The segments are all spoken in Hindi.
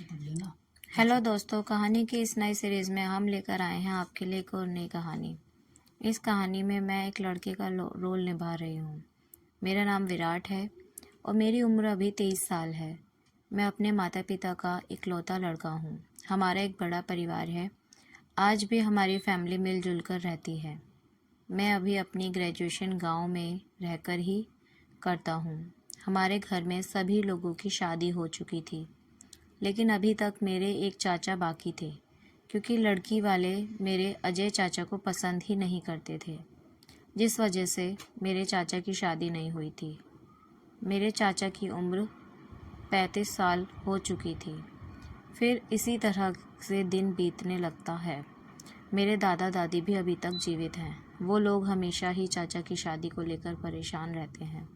हेलो दोस्तों, कहानी की इस नई सीरीज़ में हम लेकर आए हैं आपके लिए एक और नई कहानी। इस कहानी में मैं एक लड़के का रोल निभा रही हूँ। मेरा नाम विराट है और मेरी उम्र अभी 23 साल है। मैं अपने माता पिता का इकलौता लड़का हूँ। हमारा एक बड़ा परिवार है। आज भी हमारी फैमिली मिलजुल कर रहती है। मैं अभी अपनी ग्रेजुएशन गाँव में रहकर ही करता हूँ। हमारे घर में सभी लोगों की शादी हो चुकी थी, लेकिन अभी तक मेरे एक चाचा बाकी थे, क्योंकि लड़की वाले मेरे अजय चाचा को पसंद ही नहीं करते थे, जिस वजह से मेरे चाचा की शादी नहीं हुई थी। मेरे चाचा की उम्र 35 साल हो चुकी थी। फिर इसी तरह से दिन बीतने लगता है। मेरे दादा दादी भी अभी तक जीवित हैं। वो लोग हमेशा ही चाचा की शादी को लेकर परेशान रहते हैं।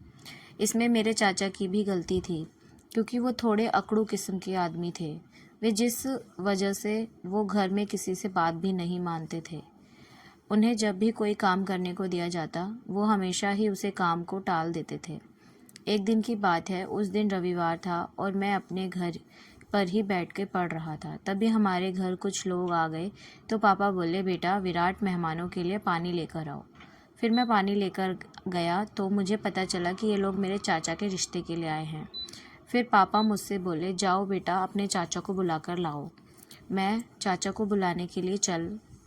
इसमें मेरे चाचा की भी गलती थी, क्योंकि वो थोड़े अकड़ू किस्म के आदमी थे। वे जिस वजह से वो घर में किसी से बात भी नहीं मानते थे। उन्हें जब भी कोई काम करने को दिया जाता, वो हमेशा ही उसे काम को टाल देते थे। एक दिन की बात है, उस दिन रविवार था और मैं अपने घर पर ही बैठ के पढ़ रहा था। तभी हमारे घर कुछ लोग आ गए, तो पापा बोले, बेटा विराट, मेहमानों के लिए पानी लेकर आओ। फिर मैं पानी लेकर गया तो मुझे पता चला कि ये लोग मेरे चाचा के रिश्ते के लिए आए हैं। फिर पापा मुझसे बोले, जाओ बेटा, अपने चाचा को बुलाकर लाओ। मैं चाचा को बुलाने के लिए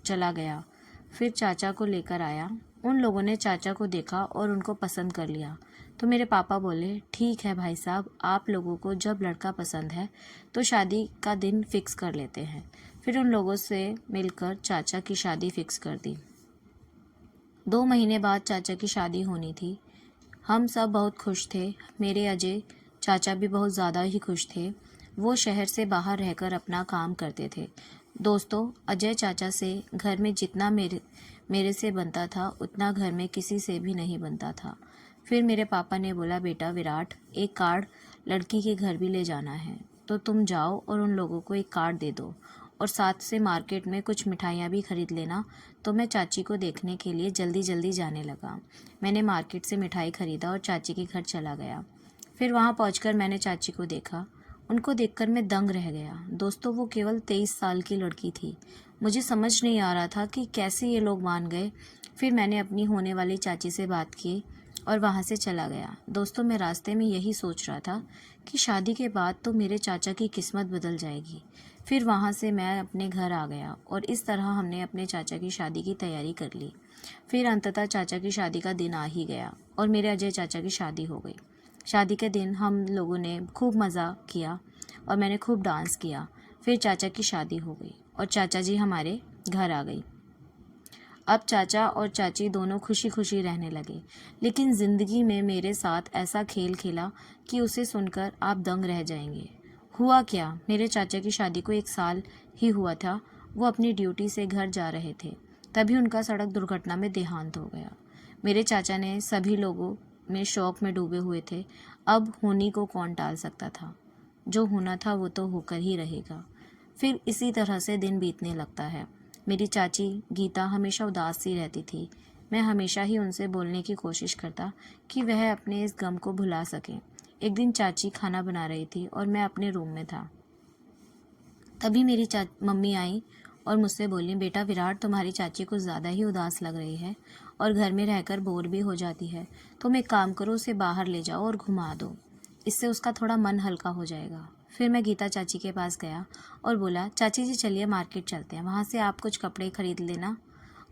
चला गया। फिर चाचा को लेकर आया। उन लोगों ने चाचा को देखा और उनको पसंद कर लिया। तो मेरे पापा बोले, ठीक है भाई साहब, आप लोगों को जब लड़का पसंद है तो शादी का दिन फिक्स कर लेते हैं। फिर उन लोगों से मिलकर चाचा की शादी फिक्स कर दी। 2 महीने बाद चाचा की शादी होनी थी। हम सब बहुत खुश थे। मेरे अजय चाचा भी बहुत ज़्यादा ही खुश थे। वो शहर से बाहर रहकर अपना काम करते थे। दोस्तों, अजय चाचा से घर में जितना मेरे से बनता था, उतना घर में किसी से भी नहीं बनता था। फिर मेरे पापा ने बोला, बेटा विराट, एक कार्ड लड़की के घर भी ले जाना है, तो तुम जाओ और उन लोगों को एक कार्ड दे दो, और साथ से मार्केट में कुछ मिठाइयाँ भी खरीद लेना। तो मैं चाची को देखने के लिए जल्दी जल्दी जाने लगा। मैंने मार्केट से मिठाई खरीदा और चाची के घर चला गया। फिर वहाँ पहुँचकर मैंने चाची को देखा। उनको देखकर मैं दंग रह गया। दोस्तों, वो केवल 23 साल की लड़की थी। मुझे समझ नहीं आ रहा था कि कैसे ये लोग मान गए। फिर मैंने अपनी होने वाली चाची से बात की और वहाँ से चला गया। दोस्तों, मैं रास्ते में यही सोच रहा था कि शादी के बाद तो मेरे चाचा की किस्मत बदल जाएगी। फिर वहाँ से मैं अपने घर आ गया और इस तरह हमने अपने चाचा की शादी की तैयारी कर ली। फिर अंततः चाचा की शादी का दिन आ ही गया और मेरे अजय चाचा की शादी हो गई। शादी के दिन हम लोगों ने खूब मज़ा किया और मैंने खूब डांस किया। फिर चाचा की शादी हो गई और चाचा जी हमारे घर आ गई। अब चाचा और चाची दोनों खुशी खुशी रहने लगे। लेकिन ज़िंदगी में मेरे साथ ऐसा खेल खेला कि उसे सुनकर आप दंग रह जाएंगे। हुआ क्या, मेरे चाचा की शादी को 1 साल ही हुआ था। वो अपनी ड्यूटी से घर जा रहे थे, तभी उनका सड़क दुर्घटना में देहांत हो गया। मेरे चाचा ने सभी लोगों में शौक में डूबे हुए थे। अब होनी को कौन टाल सकता था। जो होना था वो तो होकर ही रहेगा। फिर इसी तरह से दिन बीतने लगता है। मेरी चाची गीता हमेशा उदास सी रहती थी। मैं हमेशा ही उनसे बोलने की कोशिश करता कि वह अपने इस गम को भुला सकें। एक दिन चाची खाना बना रही थी और मैं अपने रूम में था। तभी मेरी मम्मी आई और मुझसे बोली, बेटा विराट, तुम्हारी चाची कुछ ज़्यादा ही उदास लग रही है और घर में रहकर बोर भी हो जाती है। तुम एक काम करो, उसे बाहर ले जाओ और घुमा दो। इससे उसका थोड़ा मन हल्का हो जाएगा। फिर मैं गीता चाची के पास गया और बोला, चाची जी चलिए मार्केट चलते हैं, वहाँ से आप कुछ कपड़े खरीद लेना।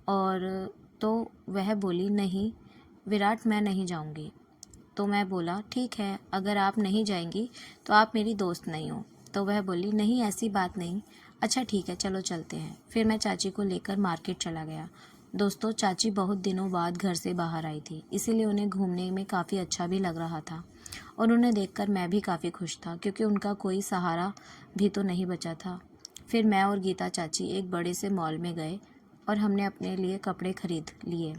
और तो वह बोली, नहीं विराट, मैं नहीं जाऊँगी। तो मैं बोला, ठीक है, अगर आप नहीं जाएंगी तो आप मेरी दोस्त नहीं हो। तो वह बोली, नहीं ऐसी बात नहीं। अच्छा ठीक है, चलो चलते हैं। फिर मैं चाची को लेकर मार्केट चला गया। दोस्तों, चाची बहुत दिनों बाद घर से बाहर आई थी, इसीलिए उन्हें घूमने में काफ़ी अच्छा भी लग रहा था और उन्हें देखकर मैं भी काफ़ी खुश था, क्योंकि उनका कोई सहारा भी तो नहीं बचा था। फिर मैं और गीता चाची एक बड़े से मॉल में गए और हमने अपने लिए कपड़े खरीद लिए।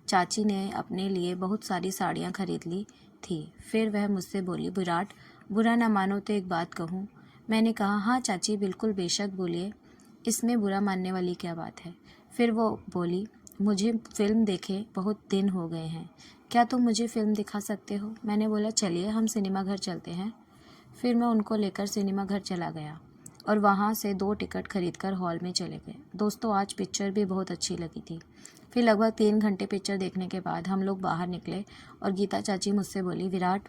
चाची ने अपने लिए बहुत सारी साड़ियाँ खरीद ली थी। फिर वह मुझसे बोली, विराट, बुरा ना मानो तो एक बात कहूँ। मैंने कहा, हाँ चाची, बिल्कुल बेशक बोलिए, इसमें बुरा मानने वाली क्या बात है। फिर वो बोली, मुझे फ़िल्म देखे बहुत दिन हो गए हैं, क्या तुम मुझे फ़िल्म दिखा सकते हो। मैंने बोला, चलिए हम सिनेमा घर चलते हैं। फिर मैं उनको लेकर सिनेमा घर चला गया। और वहाँ से 2 टिकट खरीदकर हॉल में चले गए। दोस्तों आज पिक्चर भी बहुत अच्छी लगी थी। फिर लगभग 3 घंटे पिक्चर देखने के बाद हम लोग बाहर निकले और गीता चाची मुझसे बोली, विराट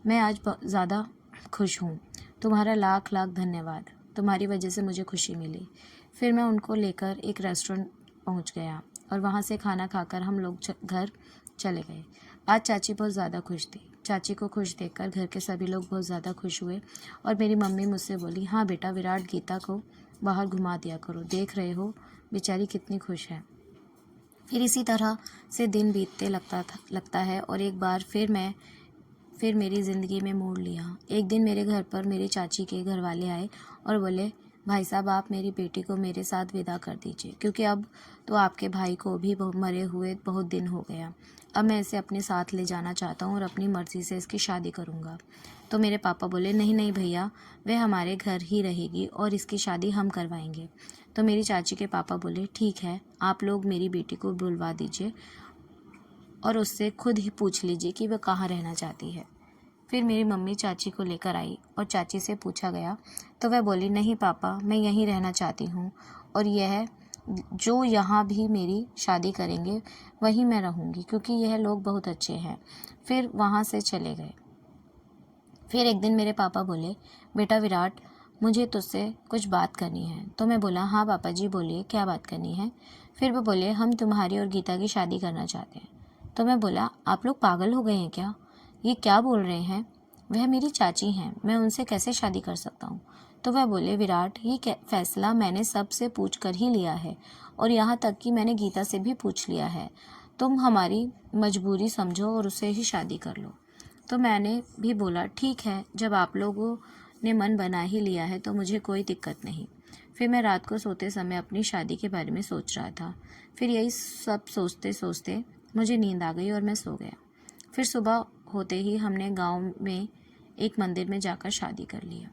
मैं आज ज़्यादा खुश हूँ, तुम्हारा लाख लाख धन्यवाद, तुम्हारी वजह से मुझे खुशी मिली। फिर मैं उनको लेकर एक रेस्टोरेंट पहुँच गया और वहाँ से खाना खाकर हम लोग घर चले गए। आज चाची बहुत ज़्यादा खुश थी। चाची को खुश देखकर घर के सभी लोग बहुत ज़्यादा खुश हुए और मेरी मम्मी मुझसे बोली, हाँ बेटा विराट गीता को बाहर घुमा दिया करो, देख रहे हो बेचारी कितनी खुश है। फिर इसी तरह से दिन बीतते लगता है और एक बार फिर मेरी ज़िंदगी में मोड़ लिया। एक दिन मेरे घर पर मेरी चाची के घर वाले आए और बोले, भाई साहब आप मेरी बेटी को मेरे साथ विदा कर दीजिए, क्योंकि अब तो आपके भाई को भी मरे हुए बहुत दिन हो गया। अब मैं इसे अपने साथ ले जाना चाहता हूँ और अपनी मर्ज़ी से इसकी शादी करूँगा। तो मेरे पापा बोले, नहीं नहीं भैया, वह हमारे घर ही रहेगी और इसकी शादी हम करवाएंगे। तो मेरी चाची के पापा बोले, ठीक है, आप लोग मेरी बेटी को बुलवा दीजिए और उससे खुद ही पूछ लीजिए कि वह कहाँ रहना चाहती है। फिर मेरी मम्मी चाची को लेकर आई और चाची से पूछा गया तो वह बोली, नहीं पापा, मैं यहीं रहना चाहती हूँ और यह जो यहाँ भी मेरी शादी करेंगे वहीं मैं रहूँगी, क्योंकि यह लोग बहुत अच्छे हैं। फिर वहाँ से चले गए। फिर एक दिन मेरे पापा बोले, बेटा विराट मुझे तुझसे कुछ बात करनी है। तो मैं बोला, हाँ पापा जी बोलिए, क्या बात करनी है। फिर वो बोले, हम तुम्हारी और गीता की शादी करना चाहते हैं। तो मैं बोला, आप लोग पागल हो गए हैं क्या, ये क्या बोल रहे हैं, वह मेरी चाची हैं, मैं उनसे कैसे शादी कर सकता हूँ। तो वह बोले, विराट ये फैसला मैंने सबसे पूछ कर ही लिया है और यहाँ तक कि मैंने गीता से भी पूछ लिया है, तुम हमारी मजबूरी समझो और उससे ही शादी कर लो। तो मैंने भी बोला, ठीक है, जब आप लोगों ने मन बना ही लिया है तो मुझे कोई दिक्कत नहीं। फिर मैं रात को सोते समय अपनी शादी के बारे में सोच रहा था। फिर यही सब सोचते सोचते मुझे नींद आ गई और मैं सो गया। फिर सुबह होते ही हमने गांव में एक मंदिर में जाकर शादी कर लिया।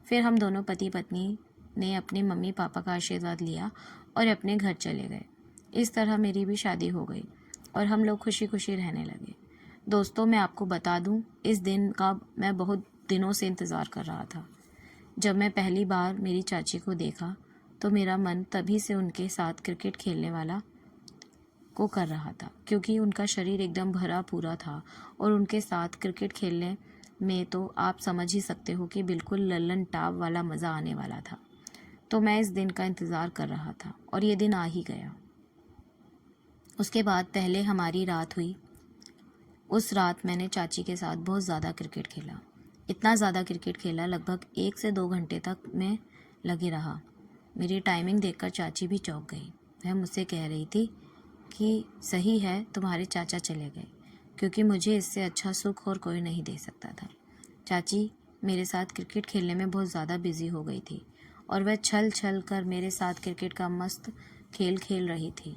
फिर हम दोनों पति पत्नी ने अपने मम्मी पापा का आशीर्वाद लिया और अपने घर चले गए। इस तरह मेरी भी शादी हो गई और हम लोग खुशी खुशी रहने लगे। दोस्तों मैं आपको बता दूं, इस दिन का मैं बहुत दिनों से इंतज़ार कर रहा था। जब मैं पहली बार मेरी चाची को देखा तो मेरा मन तभी से उनके साथ क्रिकेट खेलने वाला को कर रहा था, क्योंकि उनका शरीर एकदम भरा पूरा था और उनके साथ क्रिकेट खेलने में तो आप समझ ही सकते हो कि बिल्कुल लल्लन टाप वाला मज़ा आने वाला था। तो मैं इस दिन का इंतज़ार कर रहा था और ये दिन आ ही गया। उसके बाद पहले हमारी रात हुई। उस रात मैंने चाची के साथ बहुत ज़्यादा क्रिकेट खेला, इतना ज़्यादा क्रिकेट खेला, लगभग 1 से 2 घंटे तक मैं लगे रहा। मेरी टाइमिंग देखकर चाची भी चौंक गई। वह मुझसे कह रही थी कि सही है, तुम्हारे चाचा चले गए, क्योंकि मुझे इससे अच्छा सुख और कोई नहीं दे सकता था। चाची मेरे साथ क्रिकेट खेलने में बहुत ज़्यादा बिजी हो गई थी और वह छल छल कर मेरे साथ क्रिकेट का मस्त खेल खेल रही थी।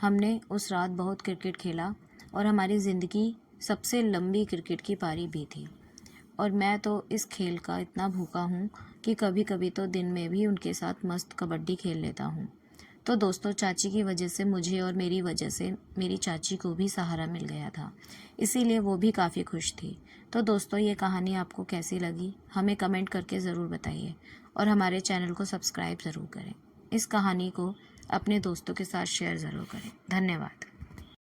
हमने उस रात बहुत क्रिकेट खेला और हमारी ज़िंदगी सबसे लंबी क्रिकेट की पारी भी थी और मैं तो इस खेल का इतना भूखा हूँ कि कभी कभी तो दिन में भी उनके साथ मस्त कबड्डी खेल लेता हूँ। तो दोस्तों चाची की वजह से मुझे और मेरी वजह से मेरी चाची को भी सहारा मिल गया था, इसीलिए वो भी काफ़ी खुश थी। तो दोस्तों ये कहानी आपको कैसी लगी हमें कमेंट करके ज़रूर बताइए और हमारे चैनल को सब्सक्राइब ज़रूर करें। इस कहानी को अपने दोस्तों के साथ शेयर ज़रूर करें। धन्यवाद।